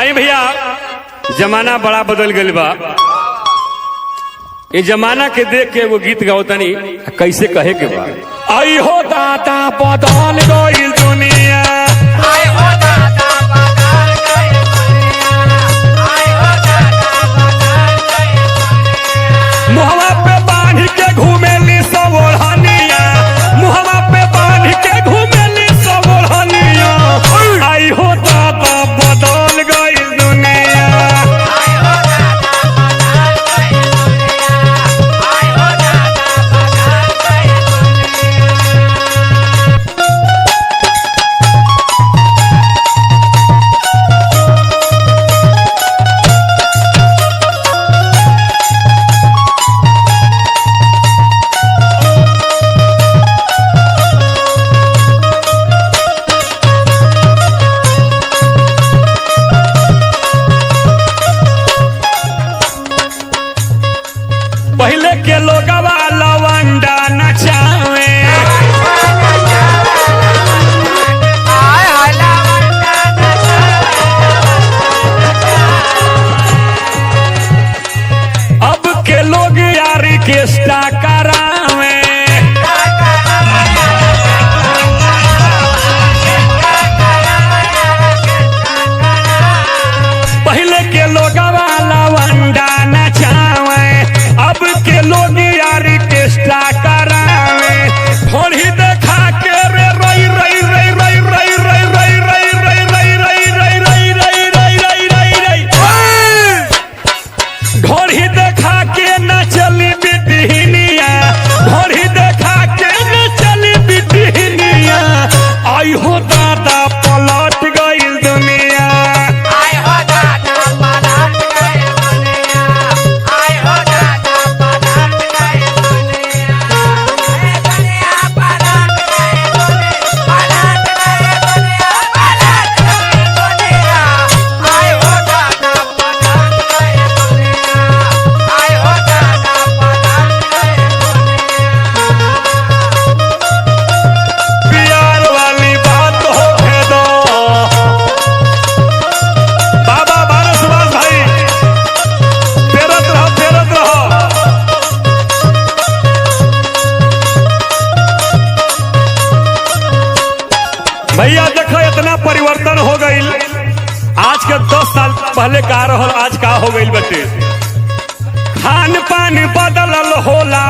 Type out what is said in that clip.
आई भैया जमाना बड़ा बदल गई बा। ये जमाना के देख के वो गीत गाओतनी कैसे कहे के बा। आई हो दाता बदल गई दुनिया, आई हो दाता बदल गई दुनिया, आई हो दाता बदल गई दुनिया। मुहवा पे बांध के घूमेली सब ओढ़निया, मुहवा पे बांध के घूमेली सब ओढ़निया। आई हो दाता बदल गई दुनिया, आई हो दाता बदल गई दुनिया, आई हो दाता बदल गई पहले के लोगवा लवंडा नचावे, आय हला वंदना अब के लोग यारी के स्टा करावे। पहले के लोगवा लवंडा नचावे, अब के लोग यारी के स्टा करावे। थोड़ी देखा के रे रई रई रई रई रई रई रई रई रई रई रई रई रई रई रई रई रई रई। ढोड़ी देखा के न चली बिटहिनिया, ढोड़ी देखा के न चली बिटहिनिया। आई हो दादा पलट गई दुनिया, आई हो दाता बदल गई दुनिया, आई हो दाता बदल गई दुनिया। ए दुनिया बदल गई दुनिया, बदल गई दुनिया, बदल गई दुनिया। आई हो दाता बदल गई दुनिया, आई हो दाता बदल गई दुनिया। प्यार वाली बात हो दो। बाबा बारह सुभाष भाई फेरत रहो फेरत रहो। भैया देखो इतना परिवर्तन हो गई। आज के 10 साल पहले का रहल आज का हो गई बटे। खान पान बदलल होला,